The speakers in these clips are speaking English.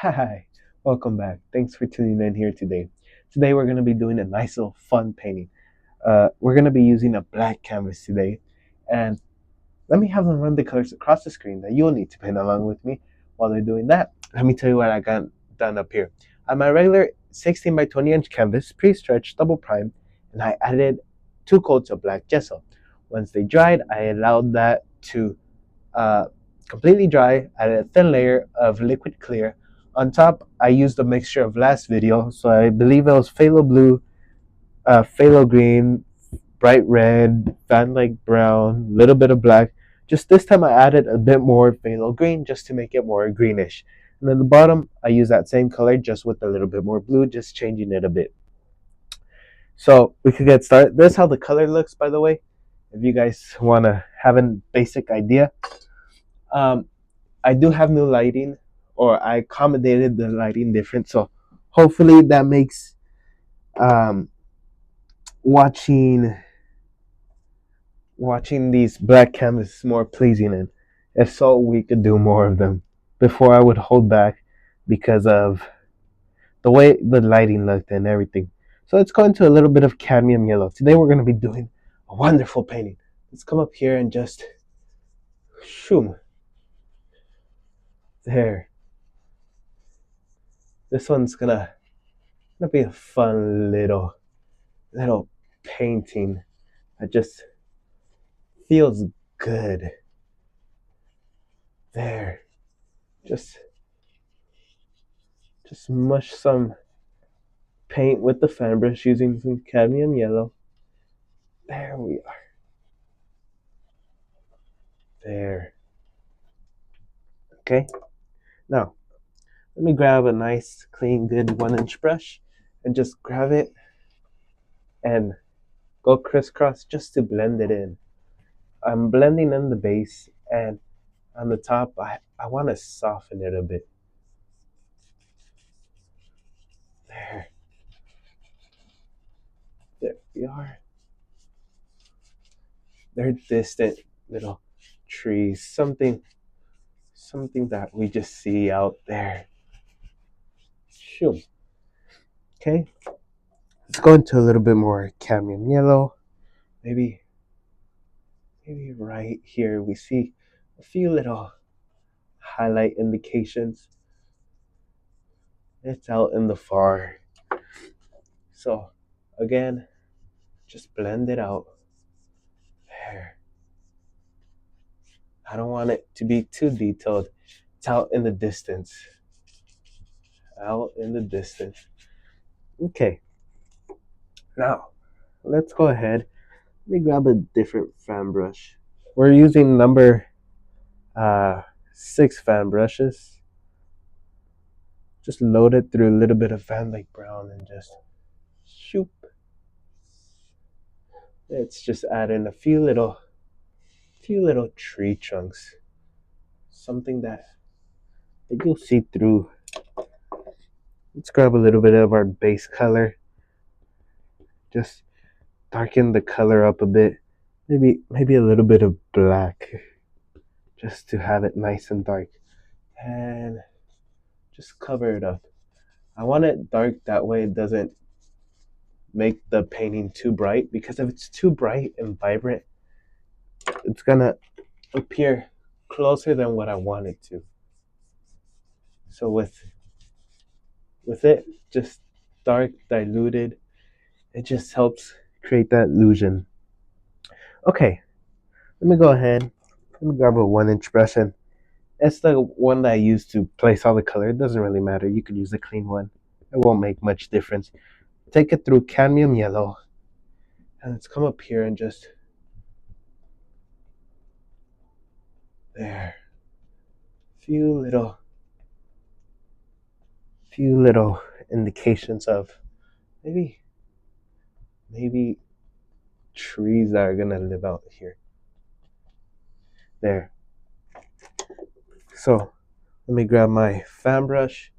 Hi, welcome back. Thanks for tuning in here today. Today we're going to be doing a nice little fun painting. We're going to be using a black canvas today, and let me have them run the colors across the screen that you'll need to paint along with me. While they're doing that, let me tell you what I got done up here. On my regular 16 by 20 inch canvas, pre-stretched, double prime, and I added 2 coats of black gesso. Once they dried, I allowed that to uh, completely dry, added a thin layer of liquid clear. On top, I used a mixture of last video, so I believe it was phthalo blue, phthalo green, bright red, Van Dyke brown, little bit of black. Just this time I added a bit more phthalo green just to make it more greenish. And then the bottom, I use that same color just with a little bit more blue, just changing it a bit. So we could get started. This is how the color looks, by the way, if you guys want to have a basic idea. Um, I do have new lighting, or I accommodated the lighting different, so hopefully that makes um, watching these black canvases more pleasing. And if so, we could do more of them. Before I would hold back because of the way the lighting looked and everything. So let's go into a little bit of cadmium yellow. Today we're going to be doing a wonderful painting. Let's come up here and just shoom. There. This one's gonna be a fun little painting that just feels good. There. Just mush some paint with the fan brush using some cadmium yellow. There we are. There. Okay. Now, let me grab a nice, clean, good 1-inch brush and just grab it and go crisscross just to blend it in. I'm blending in the base, and on the top, I want to soften it a bit. There. There we are. They're distant little trees, something that we just see out there. Shoo. Okay, let's go into a little bit more cadmium yellow. Maybe right here we see a few little highlight indications. It's out in the far. So again, just blend it out. There. I don't want it to be too detailed. It's out in the distance. Out in the distance. Okay. Now, let's go ahead. Let me grab a different fan brush. We're using number 6 fan brushes. Just load it through a little bit of Van Dyke brown and just shoop. Let's just add in a few little tree trunks. Something that you'll see through. Let's grab a little bit of our base color. Just darken the color up a bit. Maybe a little bit of black, just to have it nice and dark. And just cover it up. I want it dark, that way it doesn't make the painting too bright, because if it's too bright and vibrant, it's gonna appear closer than what I want it to. So with it just dark, diluted, it just helps create that illusion. Okay, let me go ahead. Let me grab a 1-inch brush, and it's the one that I use to place all the color. It doesn't really matter. You could use a clean one. It won't make much difference. Take it through cadmium yellow, and let's come up here and just there. Few little indications of maybe trees that are gonna live out here. There. So let me grab my fan brush,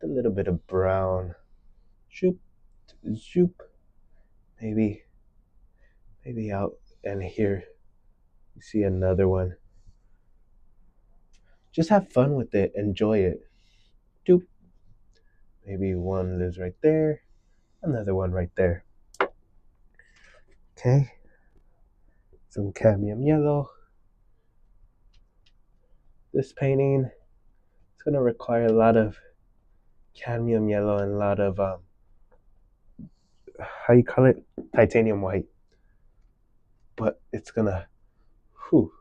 a little bit of brown. Zoop, zoop. Maybe out, and here you see another one. Just have fun with it, enjoy it. Doop. Maybe one lives right there, another one right there. Okay, some cadmium yellow. This painting is going to require a lot of cadmium yellow and a lot of, how you call it? Titanium white. But it's going to, whew,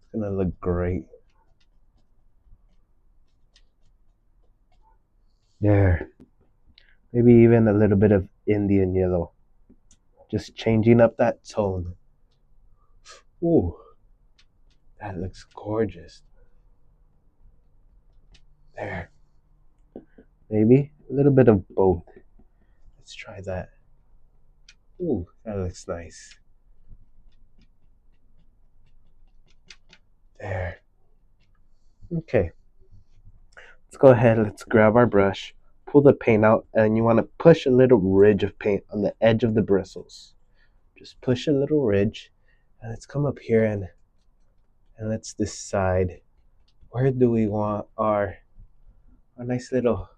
it's going to look great. There. Maybe even a little bit of Indian yellow. Just changing up that tone. Ooh, that looks gorgeous. There. Maybe a little bit of both. Let's try that. Ooh, that looks nice. There. Okay. Let's go ahead. Let's grab our brush, pull the paint out, and you want to push a little ridge of paint on the edge of the bristles. Just push a little ridge, and let's come up here and let's decide where do we want our nice little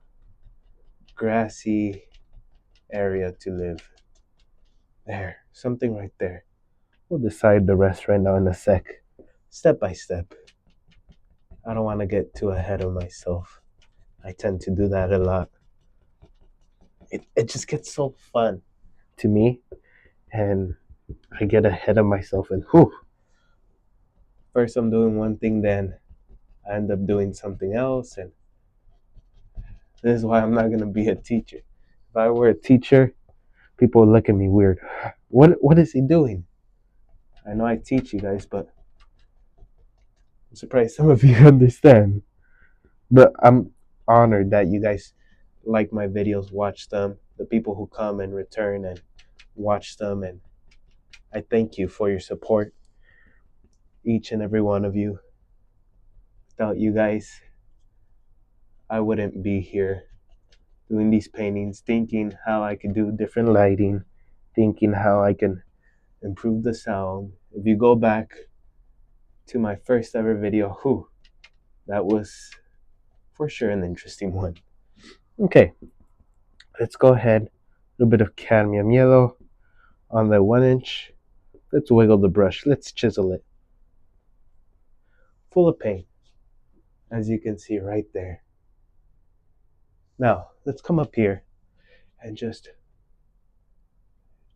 grassy area to live. There, something right there. We'll decide the rest right now in a sec, step by step. I don't want to get too ahead of myself. I tend to do that a lot. It just gets so fun to me, and I get ahead of myself, and whew, first I'm doing one thing, then I end up doing something else, and this is why I'm not gonna be a teacher. If I were a teacher, people would look at me weird. What is he doing? I know I teach you guys, but I'm surprised some of you understand. But I'm honored that you guys like my videos, watch them, the people who come and return and watch them, and I thank you for your support, each and every one of you. Without you guys, I wouldn't be here doing these paintings, thinking how I could do different lighting, thinking how I can improve the sound. If you go back to my first ever video, whew, that was for sure an interesting one. Okay, let's go ahead. A little bit of cadmium yellow on the 1-inch. Let's wiggle the brush. Let's chisel it. Full of paint, as you can see right there. Now, let's come up here and just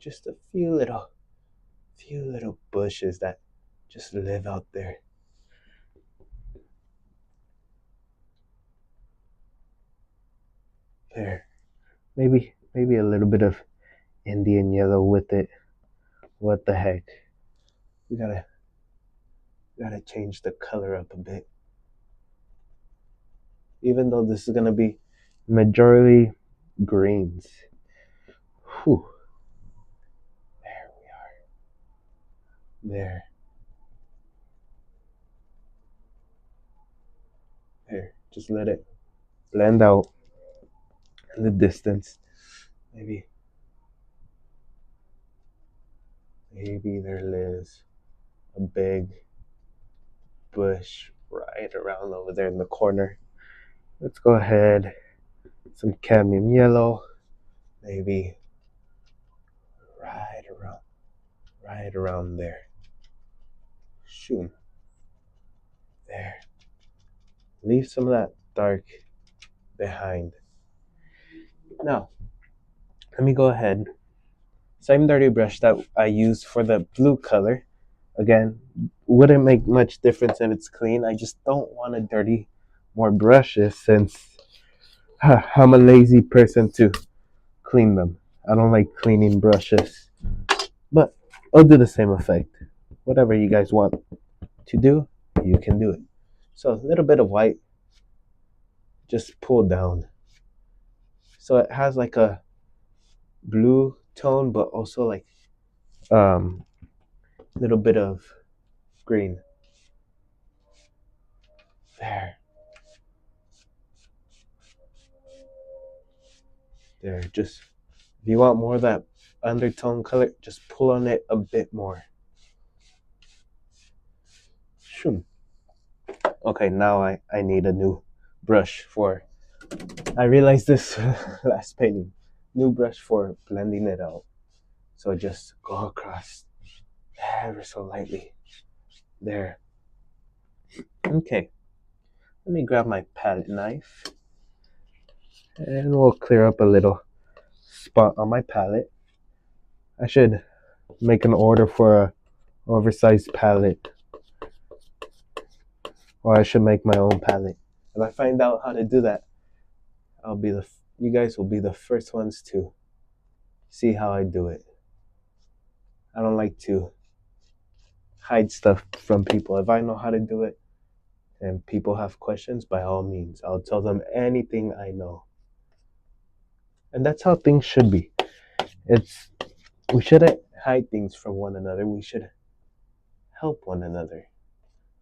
a few little bushes that just live out there. There. Maybe a little bit of Indian yellow with it. What the heck? We gotta change the color up a bit. Even though this is gonna be majority greens. Whew. There we are. There. There. Just let it blend out in the distance. Maybe there lives a big bush right around over there in the corner. Let's go ahead, some cadmium yellow, maybe right around there. Shoot. There. Leave some of that dark behind. Now, let me go ahead. Same dirty brush that I used for the blue color. Again, wouldn't make much difference if it's clean. I just don't want to dirty more brushes since I'm a lazy person to clean them. I don't like cleaning brushes. But I'll do the same effect. Whatever you guys want to do, you can do it. So a little bit of white, just pull down. So it has like a blue tone, but also like little bit of green. There. There, just if you want more of that undertone color, just pull on it a bit more. Shoom. Okay, now I need a new brush for I realized this last painting. New brush for blending it out. So just go across ever so lightly. There. Okay. Let me grab my palette knife and we'll clear up a little spot on my palette. I should make an order for a oversized palette, or I should make my own palette. If I find out how to do that, you guys will be the first ones to see how I do it. I don't like to hide stuff from people. If I know how to do it and people have questions, by all means, I'll tell them anything I know. And that's how things should be. It's we shouldn't hide things from one another. We should help one another.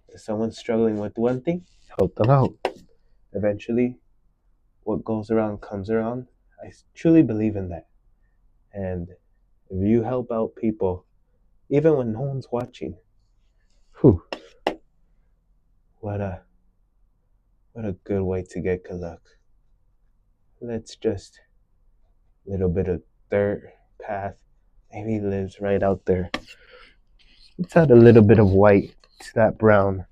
If someone's struggling with one thing, help them out. Eventually, what goes around comes around. I truly believe in that. And if you help out people, even when no one's watching, whew, what a good way to get good luck. Let's just a little bit of dirt path. Maybe he lives right out there. Let's add a little bit of white to that brown.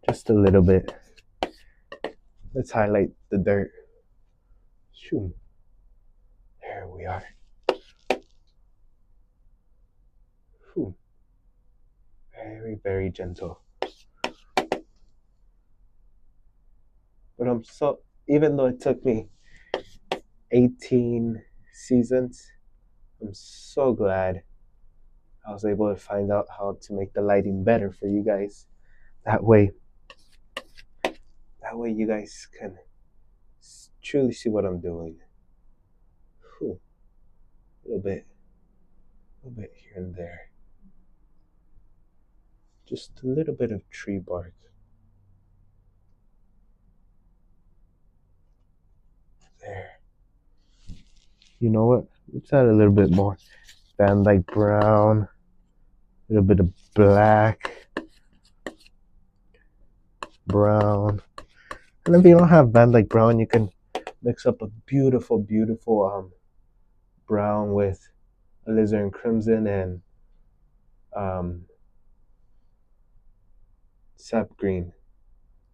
Just a little bit. Let's highlight the dirt. Shoo. There we are. Whew. Very, very gentle. But even though it took me 18 seasons, I'm so glad I was able to find out how to make the lighting better for you guys. That way you guys can truly see what I'm doing. Whew. A little bit here and there. Just a little bit of tree bark. There. You know what? Let's add a little bit more. Van Dyke brown. A little bit of black. Brown. And if you don't have Van Dyke brown, you can mix up a beautiful, beautiful brown with alizarin crimson and sap green.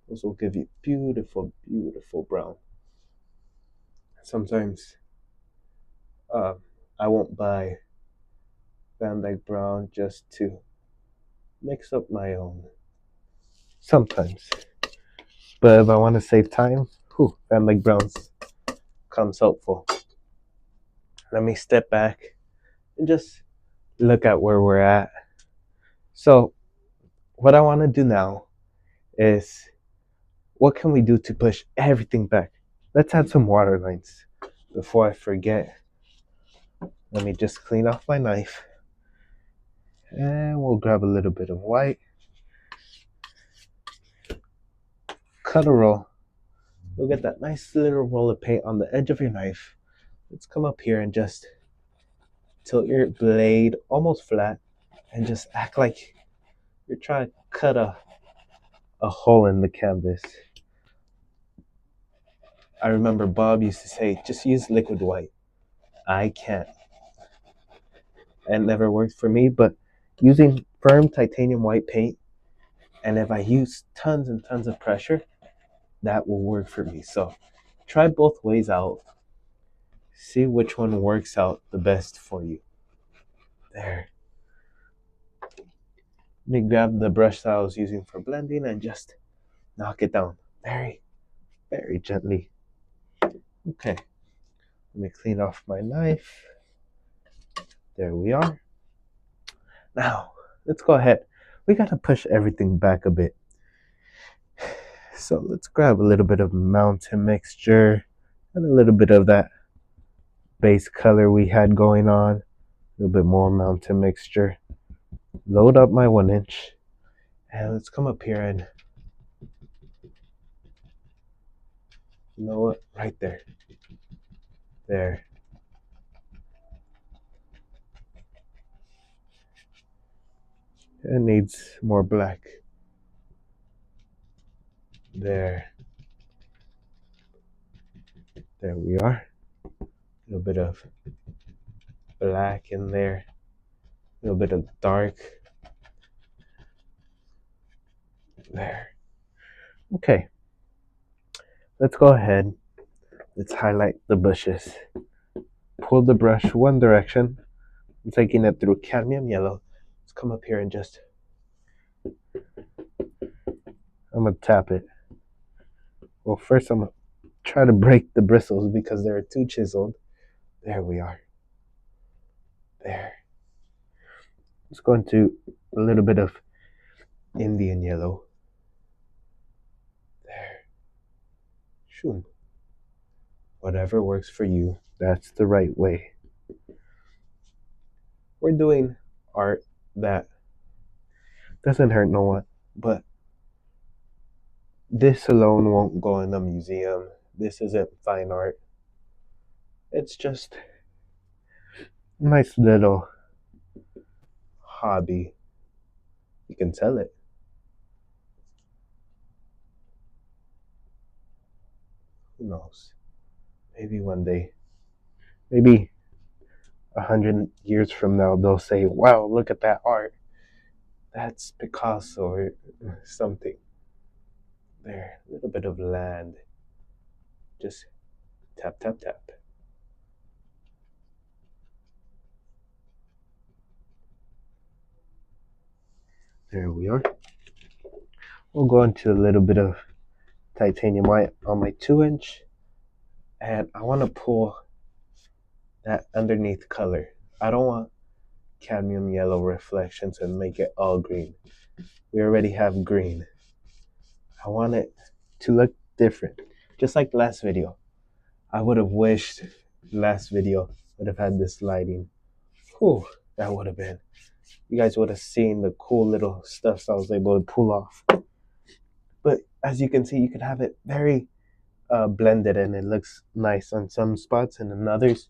Those will give you beautiful, beautiful brown. Sometimes I won't buy Van Dyke brown just to mix up my own. Sometimes. But if I want to save time, Van Dyke browns comes helpful. Let me step back and just look at where we're at. So what I want to do now is, what can we do to push everything back? Let's add some water lines. Before I forget, let me just clean off my knife. And we'll grab a little bit of white. Cut a roll. You'll get that nice little roll of paint on the edge of your knife. Let's come up here and just tilt your blade almost flat and just act like you're trying to cut a hole in the canvas. I remember Bob used to say, just use liquid white. I can't. It never worked for me, but using firm titanium white paint, and if I use tons and tons of pressure, that will work for me. So try both ways out. See which one works out the best for you. There. Let me grab the brush that I was using for blending and just knock it down very, very gently. Okay. Let me clean off my knife. There we are. Now, let's go ahead. We gotta push everything back a bit. So let's grab a little bit of mountain mixture and a little bit of that base color we had going on. A little bit more mountain mixture. Load up my 1-inch. And let's come up here and, you know what? Right there. There. It needs more black. There. There we are. A little bit of black in there. A little bit of dark. There. Okay. Let's go ahead. Let's highlight the bushes. Pull the brush one direction. I'm taking it through cadmium yellow. Let's come up here and just, I'm going to tap it. Well, first I'm going to try to break the bristles because they're too chiseled. There we are. There. Let's go into a little bit of Indian yellow. There. Shoom. Whatever works for you, that's the right way. We're doing art that doesn't hurt no one, but this alone won't go in a museum. This isn't fine art. It's just a nice little hobby. You can sell it. Who knows? Maybe one day. Maybe 100 years from now, they'll say, wow, look at that art. That's Picasso or something. There, a little bit of land. Just tap, tap, tap. There we are. We'll go into a little bit of titanium white on my 2-inch. And I want to pull that underneath color. I don't want cadmium yellow reflections and make it all green. We already have green. I want it to look different. Just like last video. I would have wished last video would have had this lighting. Whew, that would have been. You guys would have seen the cool little stuff I was able to pull off. But as you can see, you can have it very blended and it looks nice on some spots, and in others,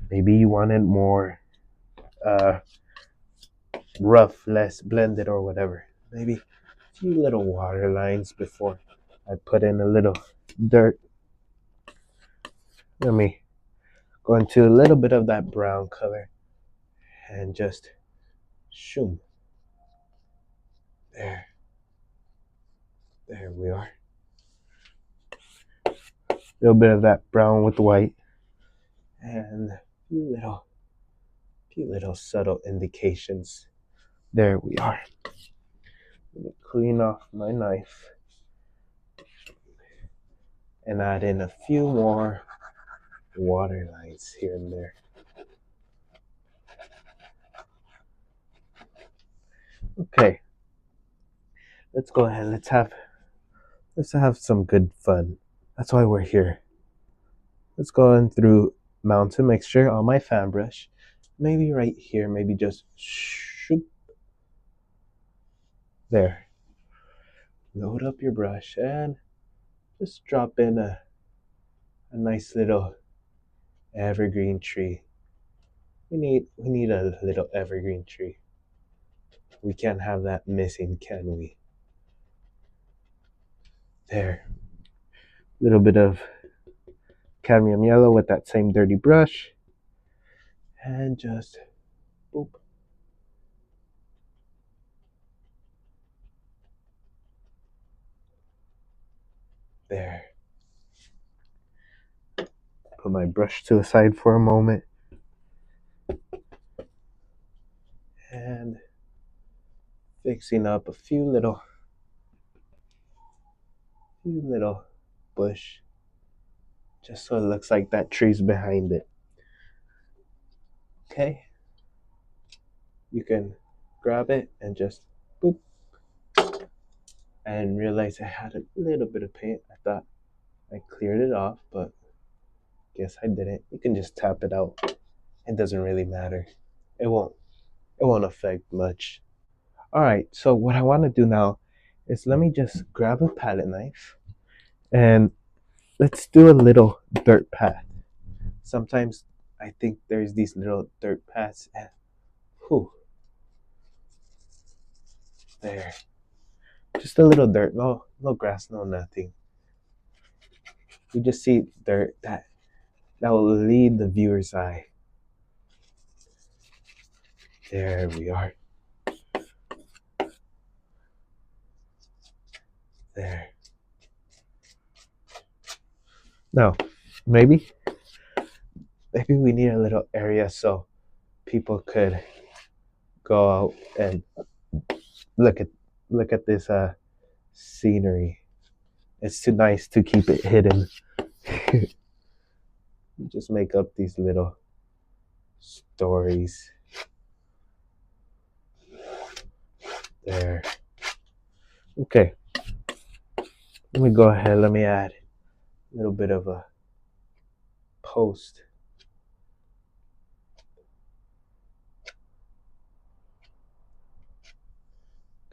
maybe you want it more rough, less blended or whatever. Maybe a few little water lines before I put in a little dirt. Let me go into a little bit of that brown color and just shoom. There. There we are. A little bit of that brown with white. And a few little subtle indications. There we are. Let me clean off my knife and add in a few more water lines here and there. Okay, let's go ahead. Let's have some good fun. That's why we're here. Let's go in through mountain mixture on my fan brush. Maybe right here, maybe just shoop. There. Load up your brush and just drop in a nice little evergreen tree. We need a little evergreen tree. We can't have that missing, can we? There. Little bit of cadmium yellow with that same dirty brush. And just boop. There. Put my brush to the side for a moment. And fixing up a few little bush, just so it looks like that tree's behind it. Okay, you can grab it and just boop. And realize I had a little bit of paint. I thought I cleared it off, but guess I didn't. You can just tap it out. It doesn't really matter. It won't affect much. All right, so what I want to do now is let me just grab a palette knife and let's do a little dirt path. Sometimes I think there's these little dirt paths and whew. There. Just a little dirt, no grass, no nothing. You just see dirt that that will lead the viewer's eye. There we are. There. Now, maybe we need a little area so people could go out and look at this scenery. It's too nice to keep it hidden. Just make up these little stories. There. Okay. Let me go ahead. Let me add a little bit of a post.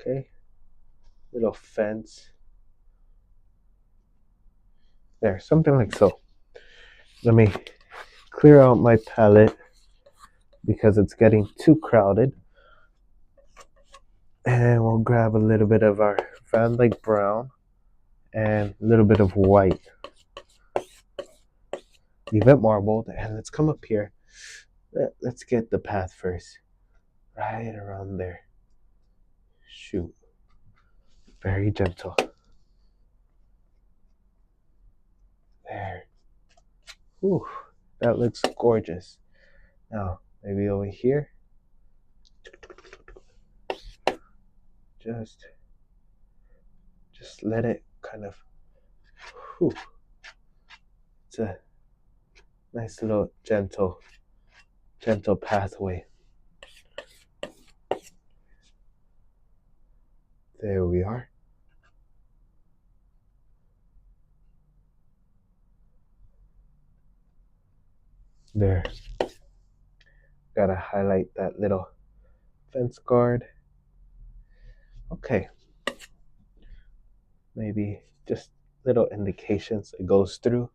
Okay. Little fence. There. Something like so. Let me clear out my palette because it's getting too crowded. And we'll grab a little bit of our Van Dyke brown and a little bit of white. Leave it marbled, and let's come up here. Let's get the path first. Right around there. Shoot. Very gentle. There. Ooh, that looks gorgeous. Now, maybe over here. Just let it kind of, whew. It's a nice little gentle pathway. There we are. There. Gotta highlight that little fence guard. Okay. Maybe just little indications it goes through.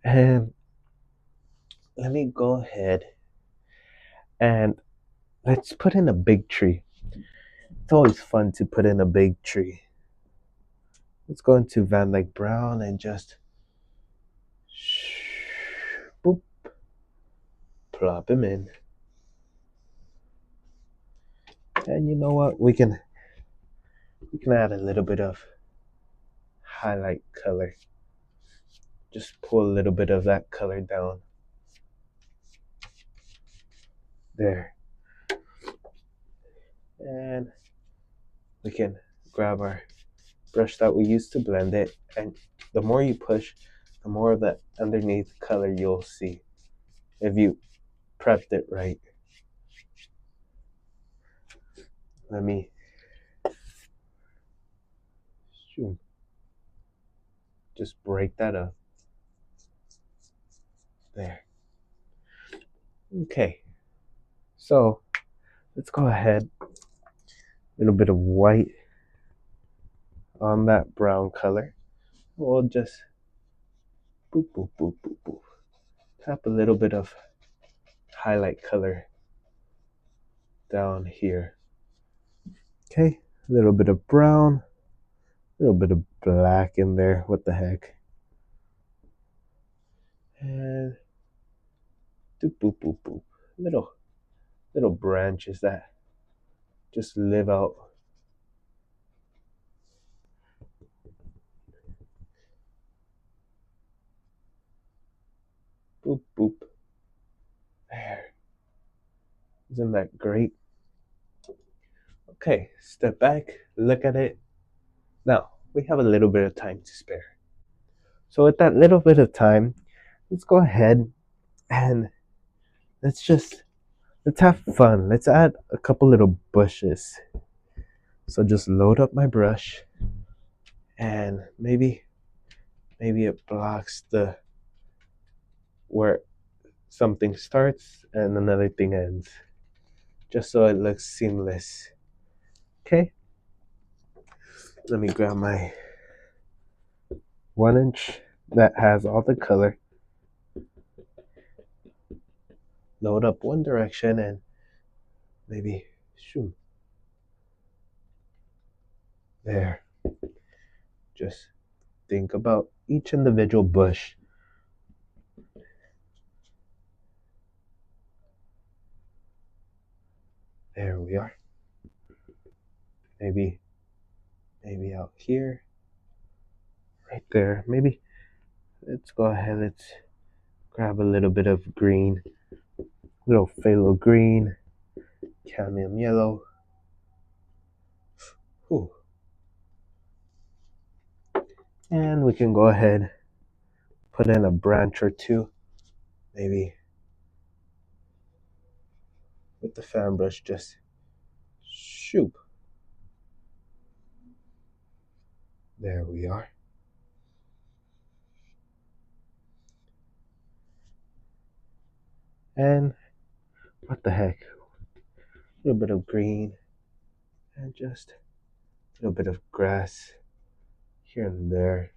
And let me go ahead and let's put in a big tree. It's always fun to put in a big tree. Let's go into Van Dyke Brown and just boop, plop him in. And you know what? We can add a little bit of highlight color. Just pull a little bit of that color down. There. And we can grab our brush that we used to blend it, and the more you push, the more of the underneath color you'll see if you prepped it right. Let me just break that up. There. Okay. So let's go ahead. A little bit of white on that brown color. We'll just boop, boop, boop, boop, boop. Tap a little bit of highlight color down here. Okay, a little bit of brown, a little bit of black in there. What the heck? And doop, boop, boop, boop. Little branches that just live out. Boop, boop. There. Isn't that great? Okay, step back, look at it. Now, we have a little bit of time to spare. So with that little bit of time, let's go ahead and let's have fun. Let's add a couple little bushes. So just load up my brush, and maybe it blocks the where something starts and another thing ends, just so it looks seamless. Okay, let me grab my 1-inch that has all the color, load up one direction, and maybe shoot. There. Just think about each individual bush. There we are. Maybe out here, right there. Maybe let's go ahead. Let's grab a little bit of green, little phthalo green, cadmium yellow. Ooh. And we can go ahead, put in a branch or two, maybe with the fan brush, just shoop. There we are. And what the heck? A little bit of green and just a little bit of grass here and there.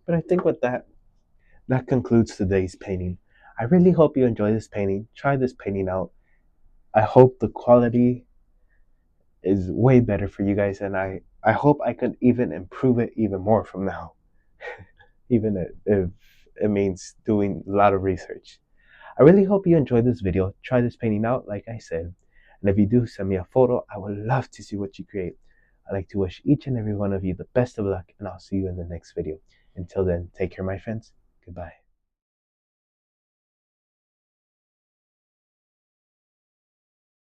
But I think with that concludes today's painting. I really hope you enjoy this painting. Try this painting out. I hope the quality is way better for you guys, and I hope I could even improve it even more from now, even if it means doing a lot of research. I really hope you enjoyed this video. Try this painting out, like I said. And if you do, send me a photo. I would love to see what you create. I'd like to wish each and every one of you the best of luck, and I'll see you in the next video. Until then, take care, my friends. Goodbye.